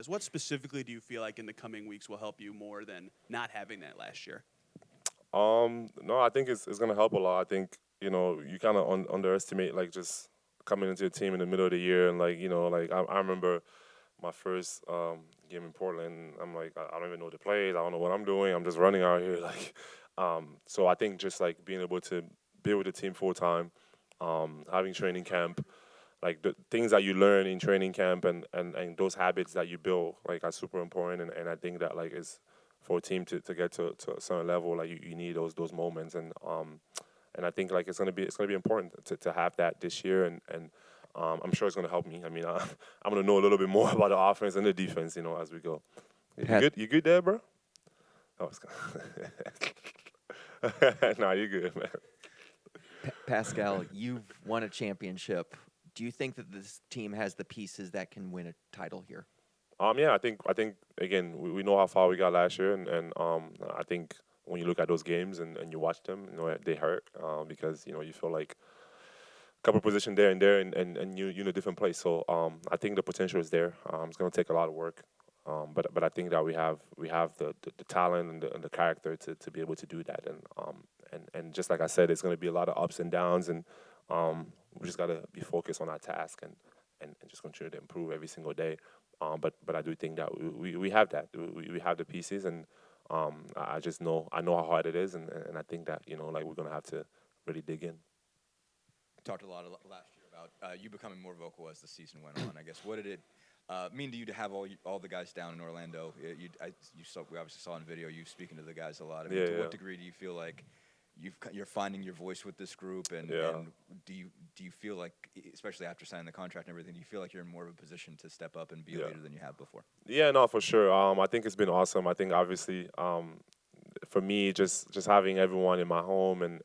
What specifically do you feel like in the coming weeks will help you more than not having that last year? No, I think it's gonna help a lot. I think you kind of underestimate like just coming into a team in the middle of the year and like like I remember my first game in Portland. I'm like I don't even know the plays. I don't know what I'm doing. I'm just running out here like. So I think just like being able to be with the team full time, having training camp, like the things that you learn in training camp and those habits that you build like are super important and I think that like is for a team to get to a certain level like you need those moments and I think like it's gonna be important to have that this year and I'm sure it's gonna help me. I mean I'm gonna know a little bit more about the offense and the defense as we go. You Pat, good? You good there, bro? Oh, it's nah, you good, man. Pascal, you've won a championship. Do you think that this team has the pieces that can win a title here? Yeah, I think again we know how far we got last year, and I think when you look at those games and you watch them, they hurt because you feel like a couple position there and there, and you in a different place. So I think the potential is there. It's gonna take a lot of work, but I think that we have the talent and the character to be able to do that, and just like I said, it's gonna be a lot of ups and downs, and we just gotta be focused on our task and just continue to improve every single day. But I do think that we have that. We have the pieces, and I just I know how hard it is, and I think that like we're gonna have to really dig in. Talked a lot last year about you becoming more vocal as the season went on. I guess what did it mean to you to have all the guys down in Orlando? We obviously saw in video you speaking to the guys a lot. I mean, Yeah, to yeah, what degree do you feel like you're finding your voice with this group, yeah. and do you feel like, especially after signing the contract and everything, do you feel like you're in more of a position to step up and be a Yeah. leader than you have before? Yeah, no, for sure. I think it's been awesome. I think obviously, for me, just having everyone in my home and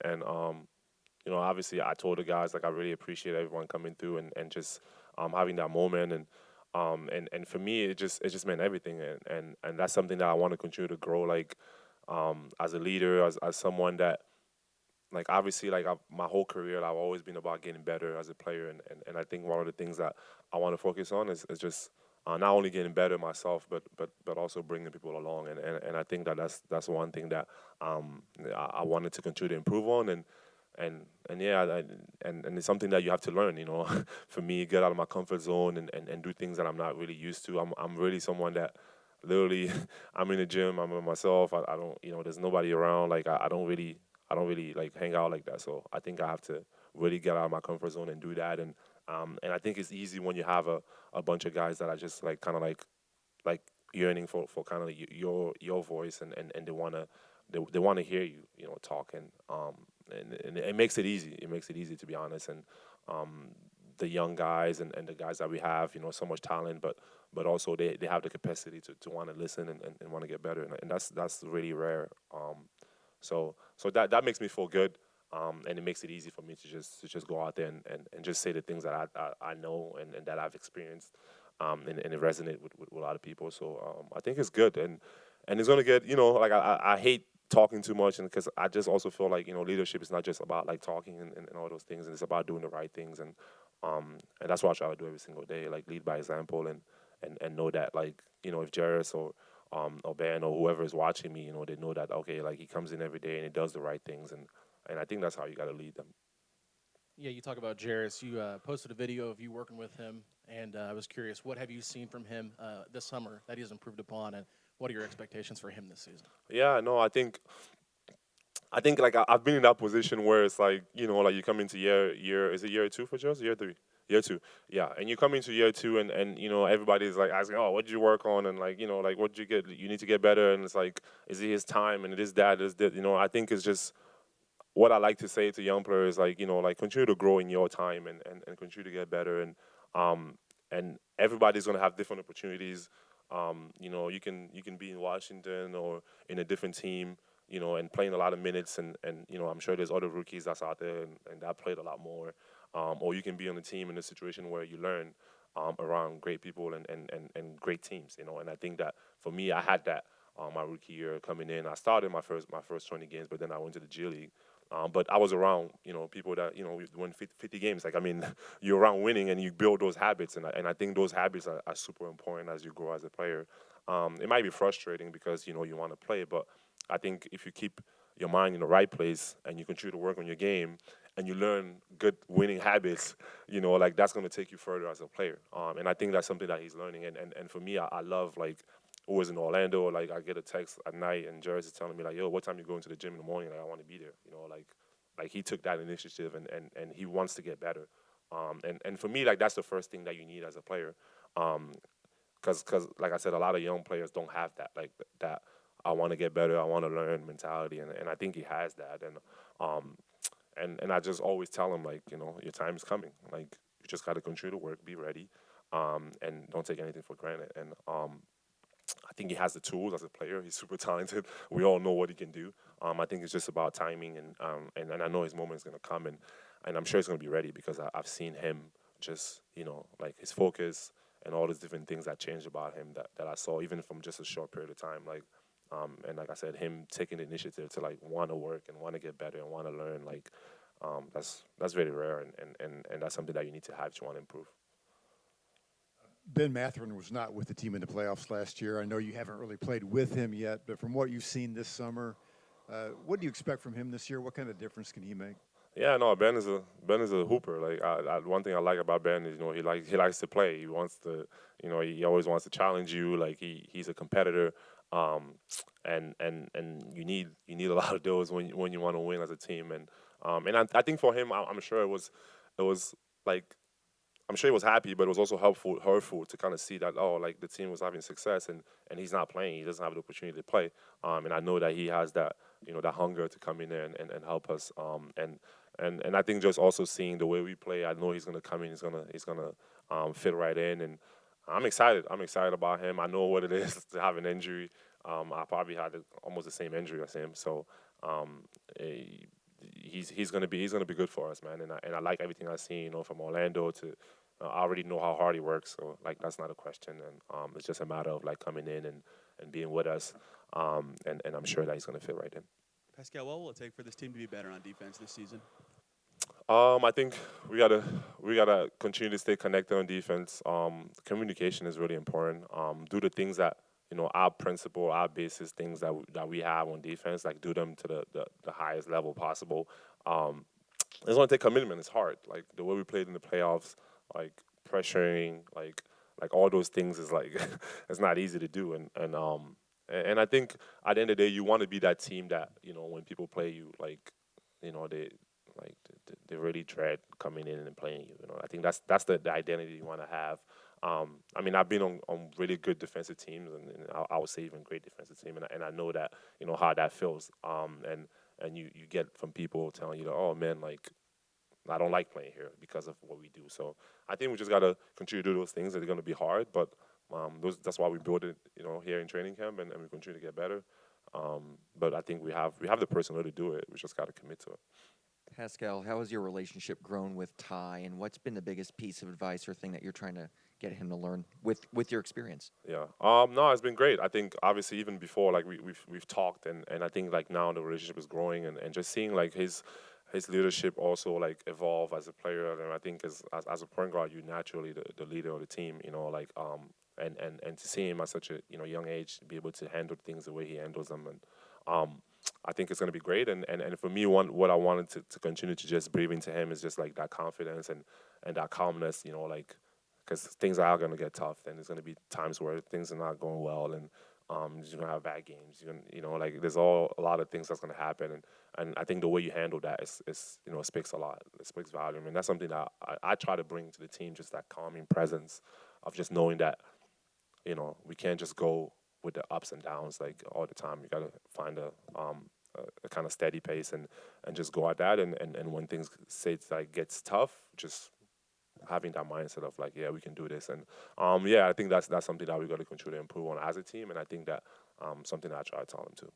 obviously I told the guys like I really appreciate everyone coming through and just having that moment and for me it just meant everything and that's something that I want to continue to grow like as a leader as someone that like obviously like my whole career I've always been about getting better as a player and I think one of the things that I want to focus on is just not only getting better myself but also bringing people along and I think that that's one thing that I wanted to continue to improve on and yeah and it's something that you have to learn for me get out of my comfort zone and do things that I'm not really used to. I'm really someone that literally I'm in the gym, I'm with myself. I don't there's nobody around like I don't really like hang out like that. So I think I have to really get out of my comfort zone and do that. And I think it's easy when you have a bunch of guys that are just like kind of like yearning for kind of your voice and they wanna hear you talk and it makes it easy. It makes it easy to be honest. And um, the young guys and the guys that we have, so much talent, but also they have the capacity to want to listen and want to get better, and that's really rare. So that makes me feel good, and it makes it easy for me to just go out there and just say the things that I know and that I've experienced, and it resonate with a lot of people. So I think it's good, and it's gonna get like I hate talking too much, and because I just also feel like leadership is not just about like talking and all those things, and it's about doing the right things, and that's what I try to do every single day, like lead by example and know that like if Jairus or Ben or whoever is watching me, they know that okay, like he comes in every day and he does the right things, and I think that's how you got to lead them. Yeah, you talk about Jairus. You posted a video of you working with him, and I was curious, what have you seen from him this summer that he has improved upon, and what are your expectations for him this season? Yeah, no, I think like I've been in that position where it's like like you come into year is it year two for Jairus? Year three. Year two, yeah, and you come into year two, and everybody's like asking, oh, what did you work on, and like like what did you get? You need to get better, and it's like, is it his time, and it is that, is that, I think it's just what I like to say to young players, like like continue to grow in your time and continue to get better, and everybody's gonna have different opportunities. You can be in Washington or in a different team, and playing a lot of minutes, and I'm sure there's other rookies that's out there and that played a lot more. Or you can be on a team in a situation where you learn around great people and great teams, and I think that for me, I had that my rookie year coming in. I started my first 20 games, but then I went to the G League, But I was around, people that, we win 50 games. Like, I mean, you're around winning and you build those habits. And I think those habits are super important as you grow as a player. It might be frustrating because, you want to play, but I think if you keep your mind in the right place and you continue to work on your game and you learn good winning habits, like that's going to take you further as a player. And I think that's something that he's learning. And for me, I love, like, always in Orlando, like I get a text at night and Jerry's is telling me like, yo, what time you going to the gym in the morning? Like, I want to be there. Like he took that initiative and he wants to get better. And for me, like that's the first thing that you need as a player. Because like I said, a lot of young players don't have that, like that I want to get better, I want to learn mentality. And I think he has that. And I just always tell him, like, your time is coming. Like, you just got to continue to work, be ready, and don't take anything for granted. And I think he has the tools as a player. He's super talented. We all know what he can do. I think it's just about timing, and I know his moment is going to come, and I'm sure he's going to be ready because I've seen him just, like his focus and all these different things that changed about him that I saw even from just a short period of time. Like, and like I said, him taking the initiative to like want to work and want to get better and want to learn, like that's very rare, and that's something that you need to have if you want to improve. Ben Mathurin was not with the team in the playoffs last year. I know you haven't really played with him yet, but from what you've seen this summer, what do you expect from him this year? What kind of difference can he make? Yeah, no, Ben is a hooper. Like, one thing I like about Ben is, he likes to play. He wants to, he always wants to challenge you. Like, he's a competitor, and you need a lot of those when you want to win as a team. And I think for him, I'm sure it was like, I'm sure he was happy, but it was also hurtful to kind of see that, like the team was having success and he's not playing. He doesn't have the opportunity to play. And I know that he has that, that hunger to come in there and help us. And I think just also seeing the way we play, I know he's going to come in. He's gonna fit right in. And I'm excited. I'm excited about him. I know what it is to have an injury. I probably had almost the same injury as him. So he's gonna be good for us, man. And I like everything I've seen, from Orlando to I already know how hard he works, so like that's not a question. And it's just a matter of like coming in and being with us. And I'm sure that he's gonna fit right in. Pascal, what will it take for this team to be better on defense this season? I think we gotta continue to stay connected on defense. Communication is really important. Do the things that our principle, our basis, things that we have on defense, like do them to the highest level possible. It's gonna take commitment. It's hard. Like the way we played in the playoffs, like pressuring, like all those things is like it's not easy to do. And I think at the end of the day, you want to be that team that when people play you, like they really dread coming in and playing you. I think that's the identity you want to have. I mean, I've been on really good defensive teams, and I would say even great defensive team, and I know that how that feels. And you get from people telling you, oh man, like I don't like playing here because of what we do. So I think we just gotta continue to do those things. They're gonna be hard, but that's why we build it, here in training camp, and we continue to get better. But I think we have the personnel to do it. We just gotta commit to it. Pascal, how has your relationship grown with Ty, and what's been the biggest piece of advice or thing that you're trying to get him to learn with your experience? Yeah. No, it's been great. I think obviously even before, like we've talked, and I think like now the relationship is growing, and just seeing like his leadership also like evolve as a player. And I think as a point guard, you're naturally the leader of the team. And to see him at such a young age to be able to handle things the way he handles them, and I think it's going to be great. And for me, what I wanted to continue to just breathe into him is just like that confidence and that calmness, like because things are going to get tough, and there's going to be times where things are not going well, and you're going to have bad games. Like there's a lot of things that's going to happen, and I think the way you handle that is speaks a lot. It speaks volume, and that's something that I try to bring to the team, just that calming presence of just knowing that we can't just go with the ups and downs like all the time. You got to find a kind of steady pace and just go at that. And when things gets tough, just having that mindset of like, yeah, we can do this. And I think that's something that we got to continue to improve on as a team. And I think that something that I try to tell them too.